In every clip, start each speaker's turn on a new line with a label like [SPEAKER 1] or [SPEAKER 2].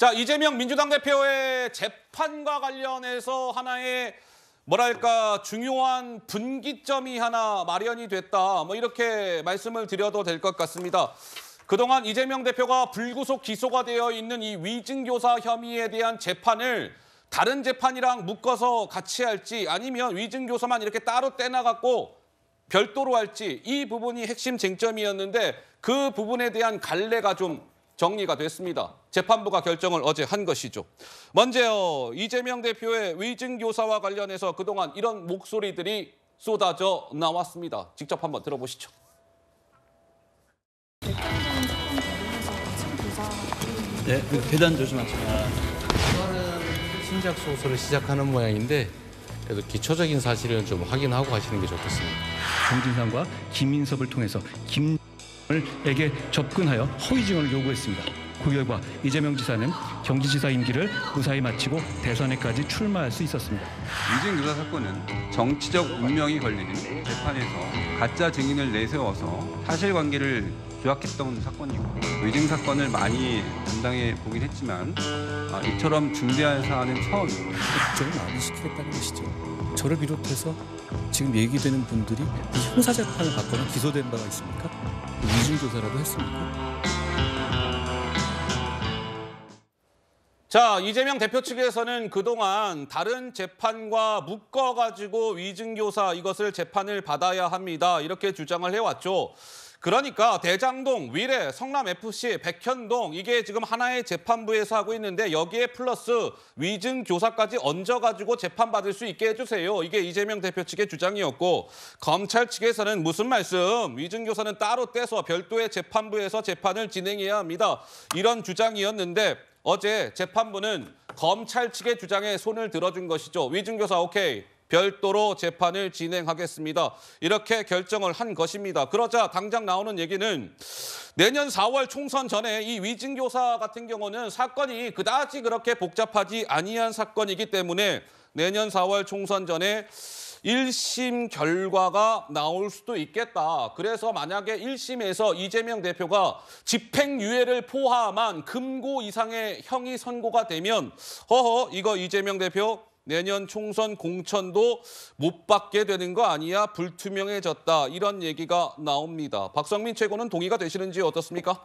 [SPEAKER 1] 자, 이재명 민주당 대표의 재판과 관련해서 하나의 뭐랄까 중요한 분기점이 하나 마련이 됐다. 뭐 이렇게 말씀을 드려도 될 것 같습니다. 그동안 이재명 대표가 불구속 기소가 되어 있는 이 위증교사 혐의에 대한 재판을 다른 재판이랑 묶어서 같이 할지 아니면 위증교사만 이렇게 따로 떼나갖고 별도로 할지 이 부분이 핵심 쟁점이었는데 그 부분에 대한 갈래가 좀 정리가 됐습니다. 재판부가 결정을 어제 한 것이죠. 먼저 이재명 대표의 위증교사와 관련해서 그동안 이런 목소리들이 쏟아져 나왔습니다. 직접 한번 들어보시죠.
[SPEAKER 2] 네, 계단 조심하세요.
[SPEAKER 3] 신작 소설을 시작하는 모양인데 그래도 기초적인 사실은 좀 확인하고 하시는 게 좋겠습니다.
[SPEAKER 2] 정진상과 김인섭을 통해서 김에게 접근하여 허위 증언을 요구했습니다. 그 결과 이재명 지사는 경기지사 임기를 무사히 마치고 대선에까지 출마할 수 있었습니다.
[SPEAKER 4] 위증교사 사건은 정치적 운명이 걸리는 재판에서 가짜 증인을 내세워서 사실관계를 조작했던 사건이고 위증 사건을 많이 담당해 보긴 했지만 이처럼 중대한 사안은 처음입니다.
[SPEAKER 5] 국정을 마무리시키겠다는 것이죠. 저를 비롯해서 지금 얘기되는 분들이 형사재판을 받거나 기소된 바가 있습니까? 위증교사라도 했습니까?
[SPEAKER 1] 자, 이재명 대표 측에서는 그동안 다른 재판과 묶어가지고 위증교사 이것을 재판을 받아야 합니다. 이렇게 주장을 해왔죠. 그러니까 대장동, 위례, 성남FC, 백현동 이게 지금 하나의 재판부에서 하고 있는데 여기에 플러스 위증교사까지 얹어가지고 재판받을 수 있게 해주세요. 이게 이재명 대표 측의 주장이었고 검찰 측에서는 무슨 말씀, 위증교사는 따로 떼서 별도의 재판부에서 재판을 진행해야 합니다. 이런 주장이었는데 어제 재판부는 검찰 측의 주장에 손을 들어준 것이죠. 위증교사 오케이. 별도로 재판을 진행하겠습니다. 이렇게 결정을 한 것입니다. 그러자 당장 나오는 얘기는 내년 4월 총선 전에 이 위증교사 같은 경우는 사건이 그다지 그렇게 복잡하지 아니한 사건이기 때문에 내년 4월 총선 전에 1심 결과가 나올 수도 있겠다. 그래서 만약에 1심에서 이재명 대표가 집행유예를 포함한 금고 이상의 형이 선고가 되면 이거 이재명 대표 내년 총선 공천도 못 받게 되는 거 아니야? 불투명해졌다. 이런 얘기가 나옵니다. 박성민 최고는 동의가 되시는지 어떻습니까?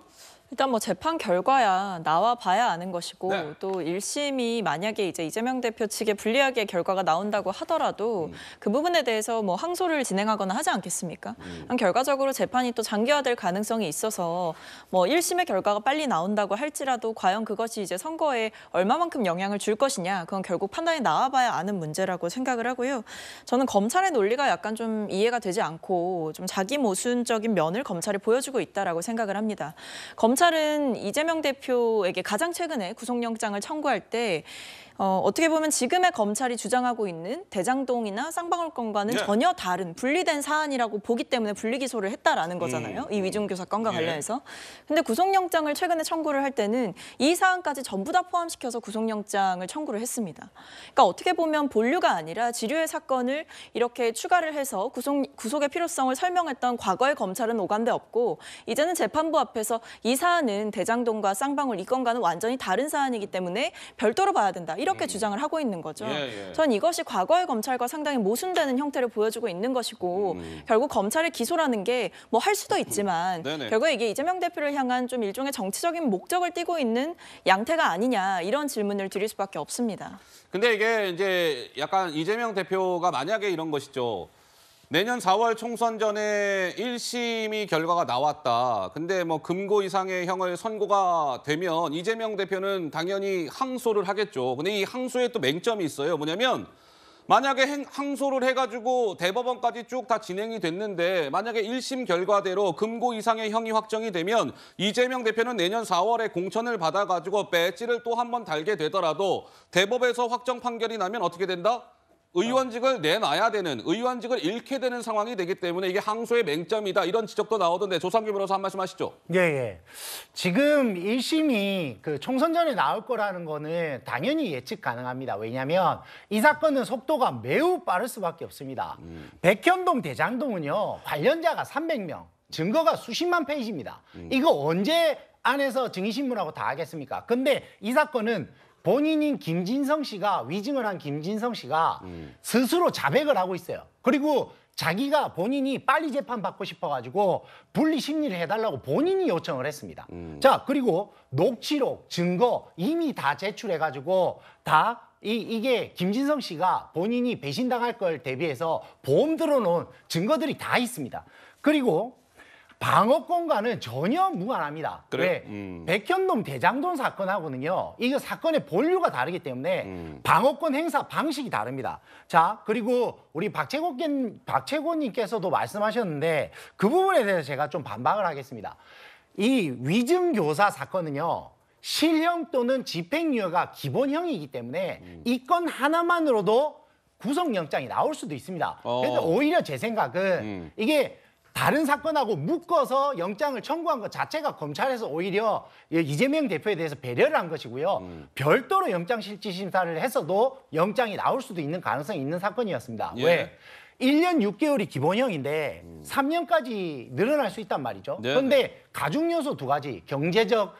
[SPEAKER 6] 일단 뭐 재판 결과야 나와 봐야 아는 것이고
[SPEAKER 1] 네.
[SPEAKER 6] 또 1심이 만약에 이제 이재명 대표 측에 불리하게 결과가 나온다고 하더라도 그 부분에 대해서 뭐 항소를 진행하거나 하지 않겠습니까? 결과적으로 재판이 또 장기화될 가능성이 있어서 뭐 1심의 결과가 빨리 나온다고 할지라도 과연 그것이 이제 선거에 얼마만큼 영향을 줄 것이냐 그건 결국 판단이 나와 봐야 아는 문제라고 생각을 하고요. 저는 검찰의 논리가 약간 좀 이해가 되지 않고 좀 자기 모순적인 면을 검찰이 보여주고 있다라고 생각을 합니다. 검찰은 이재명 대표에게 가장 최근에 구속영장을 청구할 때 어떻게 보면 지금의 검찰이 주장하고 있는 대장동이나 쌍방울 건과는 전혀 다른 분리된 사안이라고 보기 때문에 분리기소를 했다라는 거잖아요. 이 위증교사 건과 관련해서. 근데 구속영장을 최근에 청구를 할 때는 이 사안까지 전부 다 포함시켜서 구속영장을 청구를 했습니다. 그러니까 어떻게 보면 본류가 아니라 지류의 사건을 이렇게 추가를 해서 구속의 필요성을 설명했던 과거의 검찰은 오간데 없고 이제는 재판부 앞에서 이 사안은 대장동과 쌍방울 이 건과는 완전히 다른 사안이기 때문에 별도로 봐야 된다. 이렇게 주장을 하고 있는 거죠. 전 이것이 과거의 검찰과 상당히 모순되는 형태를 보여주고 있는 것이고 결국 검찰의 기소라는 게 뭐 할 수도 있지만 결국에 이게 이재명 대표를 향한 좀 일종의 정치적인 목적을 띠고 있는 양태가 아니냐 이런 질문을 드릴 수밖에 없습니다.
[SPEAKER 1] 근데 이게 이제 약간 이재명 대표가 만약에 이런 것이죠. 내년 4월 총선 전에 1심이 결과가 나왔다. 근데 뭐 금고 이상의 형을 선고가 되면 이재명 대표는 당연히 항소를 하겠죠. 근데 이 항소에 또 맹점이 있어요. 뭐냐면 만약에 항소를 해가지고 대법원까지 쭉 다 진행이 됐는데 만약에 1심 결과대로 금고 이상의 형이 확정이 되면 이재명 대표는 내년 4월에 공천을 받아가지고 배지를 또 한 번 달게 되더라도 대법에서 확정 판결이 나면 어떻게 된다? 의원직을 내놔야 되는, 의원직을 잃게 되는 상황이 되기 때문에 이게 항소의 맹점이다. 이런 지적도 나오던데 조삼규 변호사 한 말씀 하시죠.
[SPEAKER 7] 예. 지금 1심이 그 총선 전에 나올 거라는 거는 당연히 예측 가능합니다. 왜냐하면 이 사건은 속도가 매우 빠를 수밖에 없습니다. 백현동, 대장동은요. 관련자가 300명, 증거가 수십만 페이지입니다. 이거 언제 안에서 증인신문하고 다 하겠습니까? 근데 이 사건은 본인인 김진성 씨가 위증을 한 김진성 씨가 스스로 자백을 하고 있어요. 그리고 자기가 본인이 빨리 재판 받고 싶어가지고 분리 심리를 해달라고 본인이 요청을 했습니다. 자, 그리고 녹취록, 증거 이미 다 제출해가지고 다 이게 김진성 씨가 본인이 배신당할 걸 대비해서 보험 들어놓은 증거들이 다 있습니다. 그리고 방어권과는 전혀 무관합니다.
[SPEAKER 1] 그래요?
[SPEAKER 7] 왜? 백현동 대장동 사건하고는요. 이거 사건의 본류가 다르기 때문에 방어권 행사 방식이 다릅니다. 자, 그리고 우리 박채곤님께서도 말씀하셨는데 그 부분에 대해서 제가 좀 반박을 하겠습니다. 이 위증교사 사건은요. 실형 또는 집행유예가 기본형이기 때문에 이 건 하나만으로도 구속영장이 나올 수도 있습니다. 그래서 오히려 제 생각은 이게 다른 사건하고 묶어서 영장을 청구한 것 자체가 검찰에서 오히려 이재명 대표에 대해서 배려를 한 것이고요. 별도로 영장실질심사를 했어도 영장이 나올 수도 있는 가능성이 있는 사건이었습니다.
[SPEAKER 1] 예.
[SPEAKER 7] 왜? 1년 6개월이 기본형인데 3년까지 늘어날 수 있단 말이죠.
[SPEAKER 1] 네.
[SPEAKER 7] 그런데 가중 요소 두 가지, 경제적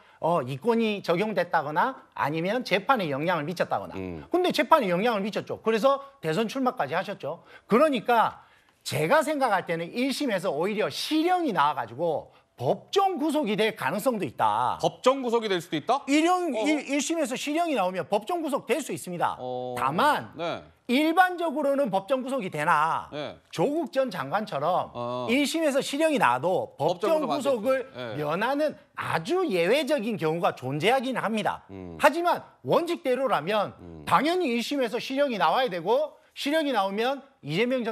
[SPEAKER 7] 이권이 적용됐다거나 아니면 재판에 영향을 미쳤다거나. 근데 재판에 영향을 미쳤죠. 그래서 대선 출마까지 하셨죠. 그러니까 제가 생각할 때는 1심에서 오히려 실형이 나와가지고 법정 구속이 될 가능성도 있다.
[SPEAKER 1] 법정 구속이 될 수도 있다?
[SPEAKER 7] 1심에서 실형이 나오면 법정 구속 될 수 있습니다. 다만
[SPEAKER 1] 네.
[SPEAKER 7] 일반적으로는 법정 구속이 되나
[SPEAKER 1] 네.
[SPEAKER 7] 조국 전 장관처럼 1심에서 실형이 나와도 법정 구속을
[SPEAKER 1] 네.
[SPEAKER 7] 면하는 아주 예외적인 경우가 존재하기는 합니다. 하지만 원칙대로라면 당연히 1심에서 실형이 나와야 되고 실형이 나오면 이재명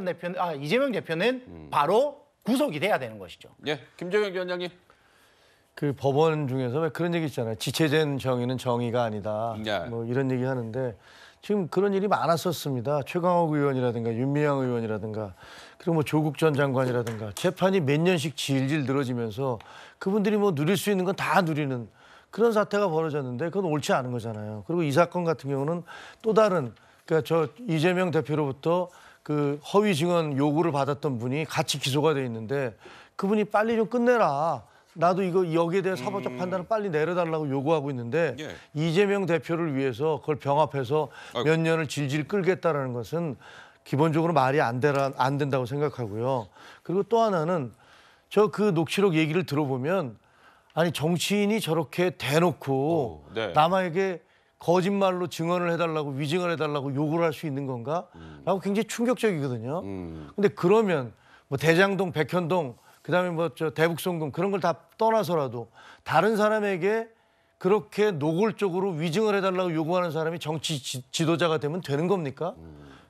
[SPEAKER 7] 대표는 바로 구속이 돼야 되는 것이죠.
[SPEAKER 1] 예, 김정혁 위원장님.
[SPEAKER 8] 그 법원 중에서 왜 그런 얘기 있잖아요. 지체된 정의는 정의가 아니다.
[SPEAKER 1] 네.
[SPEAKER 8] 뭐 이런 얘기 하는데 지금 그런 일이 많았었습니다. 최강욱 의원이라든가 윤미향 의원이라든가 그리고 뭐 조국 전 장관이라든가 재판이 몇 년씩 질질 늘어지면서 그분들이 뭐 누릴 수 있는 건 다 누리는 그런 사태가 벌어졌는데 그건 옳지 않은 거잖아요. 그리고 이 사건 같은 경우는 또 다른 그러니까 저 이재명 대표로부터 그 허위 증언 요구를 받았던 분이 같이 기소가 돼 있는데 그분이 빨리 좀 끝내라. 나도 이거 여기에 대한 사법적 판단을 빨리 내려달라고 요구하고 있는데
[SPEAKER 1] 예.
[SPEAKER 8] 이재명 대표를 위해서 그걸 병합해서 몇 년을 질질 끌겠다라는 것은 기본적으로 말이 안 된다고 생각하고요. 그리고 또 하나는 저 그 녹취록 얘기를 들어보면 아니 정치인이 저렇게 대놓고
[SPEAKER 1] 네.
[SPEAKER 8] 남에게 거짓말로 증언을 해달라고 위증을 해달라고 요구를 할 수 있는 건가? 라고 굉장히 충격적이거든요. 근데 그러면 뭐 대장동, 백현동, 그다음에 뭐 저 대북송금 그런 걸 다 떠나서라도 다른 사람에게 그렇게 노골적으로 위증을 해달라고 요구하는 사람이 정치 지도자가 되면 되는 겁니까?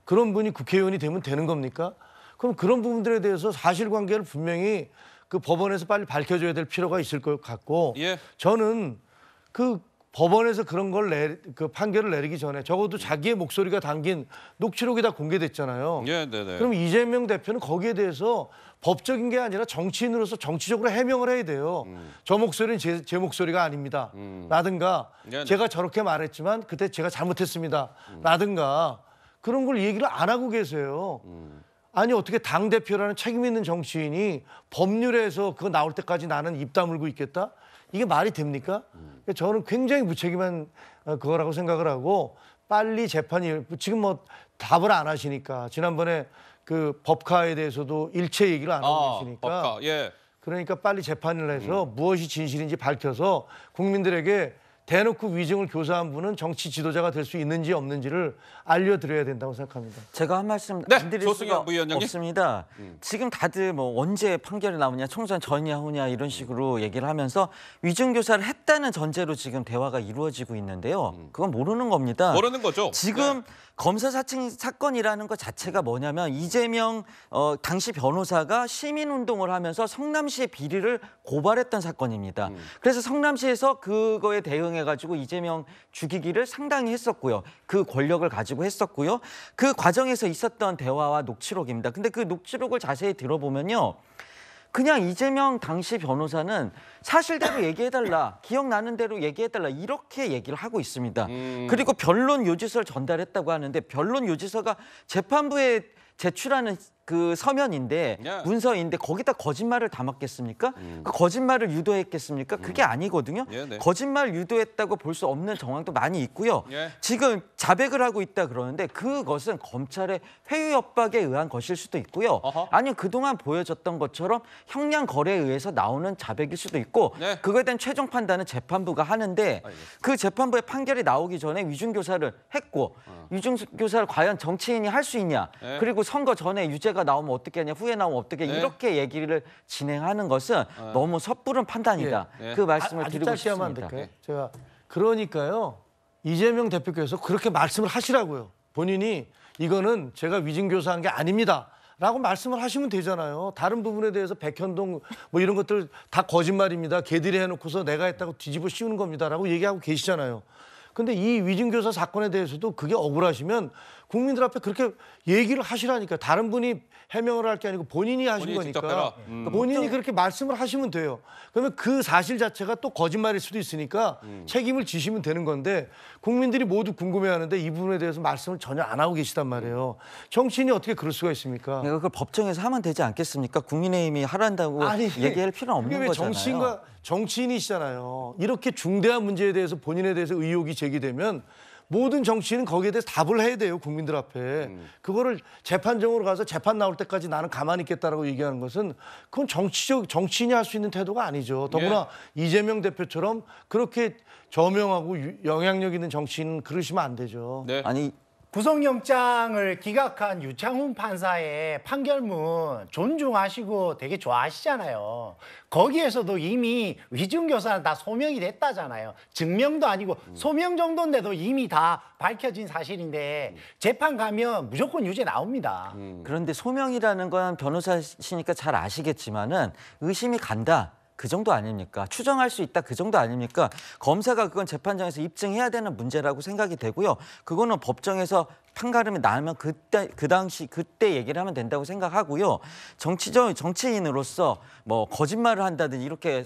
[SPEAKER 8] 그런 분이 국회의원이 되면 되는 겁니까? 그럼 그런 부분들에 대해서 사실관계를 분명히 그 법원에서 빨리 밝혀줘야 될 필요가 있을 것 같고
[SPEAKER 1] 예.
[SPEAKER 8] 저는 그 법원에서 그런 걸 그 판결을 내리기 전에 적어도 자기의 목소리가 담긴 녹취록이 다 공개됐잖아요.
[SPEAKER 1] 예, 네네.
[SPEAKER 8] 그럼 이재명 대표는 거기에 대해서 법적인 게 아니라 정치인으로서 정치적으로 해명을 해야 돼요. 저 목소리는 제 목소리가 아닙니다. 라든가
[SPEAKER 1] 네네.
[SPEAKER 8] 제가 저렇게 말했지만 그때 제가 잘못했습니다. 라든가 그런 걸 얘기를 안 하고 계세요. 아니 어떻게 당대표라는 책임 있는 정치인이 법률에서 그거 나올 때까지 나는 입 다물고 있겠다? 이게 말이 됩니까? 저는 굉장히 무책임한 그거라고 생각을 하고 빨리 재판이 지금 뭐 답을 안 하시니까 지난번에 그 법카에 대해서도 일체 얘기를 안 하고 계시니까
[SPEAKER 1] 법카, 예.
[SPEAKER 8] 그러니까 빨리 재판을 해서 무엇이 진실인지 밝혀서 국민들에게 대놓고 위증을 교사한 분은 정치 지도자가 될 수 있는지 없는지를 알려드려야 된다고 생각합니다.
[SPEAKER 9] 제가 한 말씀
[SPEAKER 1] 네,
[SPEAKER 9] 안 드릴
[SPEAKER 1] 조승현
[SPEAKER 9] 수가
[SPEAKER 1] 부위원장님.
[SPEAKER 9] 없습니다. 지금 다들 뭐 언제 판결이 나오냐, 총선 전이냐 후냐 이런 식으로 얘기를 하면서 위증교사를 했다는 전제로 지금 대화가 이루어지고 있는데요. 그건 모르는 겁니다.
[SPEAKER 1] 모르는 거죠.
[SPEAKER 9] 지금
[SPEAKER 1] 네.
[SPEAKER 9] 검사 사칭 사건이라는 것 자체가 뭐냐면 이재명 당시 변호사가 시민운동을 하면서 성남시의 비리를 고발했던 사건입니다. 그래서 성남시에서 그거에 대응해가지고 이재명 죽이기를 상당히 했었고요. 그 권력을 가지고 했었고요. 그 과정에서 있었던 대화와 녹취록입니다. 근데 그 녹취록을 자세히 들어보면요. 그냥 이재명 당시 변호사는 사실대로 얘기해달라, 기억나는 대로 얘기해달라 이렇게 얘기를 하고 있습니다. 그리고 변론 요지서를 전달했다고 하는데 변론 요지서가 재판부에 제출하는 그 서면인데
[SPEAKER 1] 예.
[SPEAKER 9] 문서인데 거기다 거짓말을 담았겠습니까? 그 거짓말을 유도했겠습니까? 그게 아니거든요.
[SPEAKER 1] 예, 네.
[SPEAKER 9] 거짓말 유도했다고 볼 수 없는 정황도 많이 있고요.
[SPEAKER 1] 예.
[SPEAKER 9] 지금 자백을 하고 있다 그러는데 그것은 검찰의 회유 협박에 의한 것일 수도 있고요.
[SPEAKER 1] 어허.
[SPEAKER 9] 아니면 그동안 보여졌던 것처럼 형량 거래에 의해서 나오는 자백일 수도 있고
[SPEAKER 1] 네.
[SPEAKER 9] 그거에 대한 최종 판단은 재판부가 하는데 그 재판부의 판결이 나오기 전에 위중교사를 했고 위중교사를 과연 정치인이 할 수 있냐
[SPEAKER 1] 네.
[SPEAKER 9] 그리고 선거 전에 유죄가 나오면 어떻게 하냐 후에 나오면 어떻게
[SPEAKER 1] 네.
[SPEAKER 9] 이렇게 얘기를 진행하는 것은 너무 섣부른 판단이다.
[SPEAKER 1] 예.
[SPEAKER 9] 그 말씀을
[SPEAKER 8] 아주
[SPEAKER 9] 드리고
[SPEAKER 8] 짧게 하면 안
[SPEAKER 9] 싶습니다.
[SPEAKER 8] 될까요? 제가 그러니까요. 이재명 대표께서 그렇게 말씀을 하시라고요. 본인이 이거는 제가 위증교사한 게 아닙니다. 라고 말씀을 하시면 되잖아요. 다른 부분에 대해서 백현동 뭐 이런 것들 다 거짓말입니다. 걔들이 해놓고서 내가 했다고 뒤집어 씌우는 겁니다. 라고 얘기하고 계시잖아요. 근데 이 위증교사 사건에 대해서도 그게 억울하시면 국민들 앞에 그렇게 얘기를 하시라니까. 다른 분이 해명을 할 게 아니고 본인이 하신
[SPEAKER 1] 본인이 직접
[SPEAKER 8] 거니까
[SPEAKER 1] 해라.
[SPEAKER 8] 본인이 그렇게 말씀을 하시면 돼요. 그러면 그 사실 자체가 또 거짓말일 수도 있으니까 책임을 지시면 되는 건데 국민들이 모두 궁금해하는데 이 부분에 대해서 말씀을 전혀 안 하고 계시단 말이에요. 정치인이 어떻게 그럴 수가 있습니까?
[SPEAKER 9] 그걸 법정에서 하면 되지 않겠습니까? 국민의힘이 하란다고 얘기할 필요는 없는
[SPEAKER 8] 그게 왜
[SPEAKER 9] 거잖아요.
[SPEAKER 8] 정치인이시잖아요. 이렇게 중대한 문제에 대해서 본인에 대해서 의혹이 제기되면 모든 정치인은 거기에 대해서 답을 해야 돼요. 국민들 앞에. 그거를 재판정으로 가서 재판 나올 때까지 나는 가만히 있겠다라고 얘기하는 것은 그건 정치인이 할 수 있는 태도가 아니죠. 더구나 이재명 대표처럼 그렇게 저명하고 영향력 있는 정치인은 그러시면 안 되죠.
[SPEAKER 1] 네.
[SPEAKER 9] 아니
[SPEAKER 7] 구속영장을 기각한 유창훈 판사의 판결문 존중하시고 되게 좋아하시잖아요. 거기에서도 이미 위중교사는 다 소명이 됐다잖아요. 증명도 아니고 소명 정도인데도 이미 다 밝혀진 사실인데 재판 가면 무조건 유죄 나옵니다.
[SPEAKER 9] 그런데 소명이라는 건 변호사시니까 잘 아시겠지만은 의심이 간다. 그 정도 아닙니까? 추정할 수 있다. 그 정도 아닙니까? 검사가 그건 재판장에서 입증해야 되는 문제라고 생각이 되고요. 그거는 법정에서 판가름이 나면 그때 얘기를 하면 된다고 생각하고요. 정치인으로서 뭐 거짓말을 한다든지 이렇게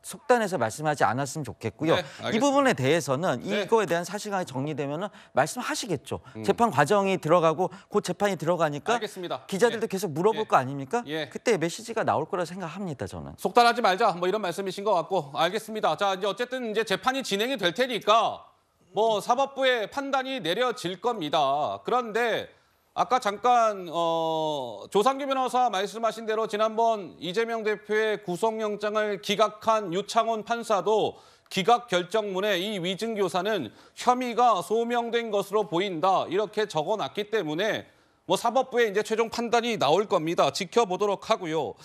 [SPEAKER 9] 속단해서 말씀하지 않았으면 좋겠고요.
[SPEAKER 1] 네,
[SPEAKER 9] 이 부분에 대해서는
[SPEAKER 1] 네.
[SPEAKER 9] 이거에 대한 사실관계 정리되면은 말씀하시겠죠. 재판 과정이 들어가고 곧 재판이 들어가니까
[SPEAKER 1] 알겠습니다.
[SPEAKER 9] 기자들도
[SPEAKER 1] 예.
[SPEAKER 9] 계속 물어볼
[SPEAKER 1] 예.
[SPEAKER 9] 거 아닙니까?
[SPEAKER 1] 예.
[SPEAKER 9] 그때 메시지가 나올 거라 생각합니다. 저는.
[SPEAKER 1] 속단하지 말자 뭐 이런 말씀이신 것 같고 알겠습니다. 자 이제 어쨌든 이제 재판이 진행이 될 테니까 뭐 사법부의 판단이 내려질 겁니다. 그런데 아까 잠깐 조상규 변호사 말씀하신 대로 지난번 이재명 대표의 구속영장을 기각한 유창훈 판사도 기각 결정문에 이 위증교사는 혐의가 소명된 것으로 보인다 이렇게 적어놨기 때문에 뭐 사법부의 이제 최종 판단이 나올 겁니다. 지켜보도록 하고요.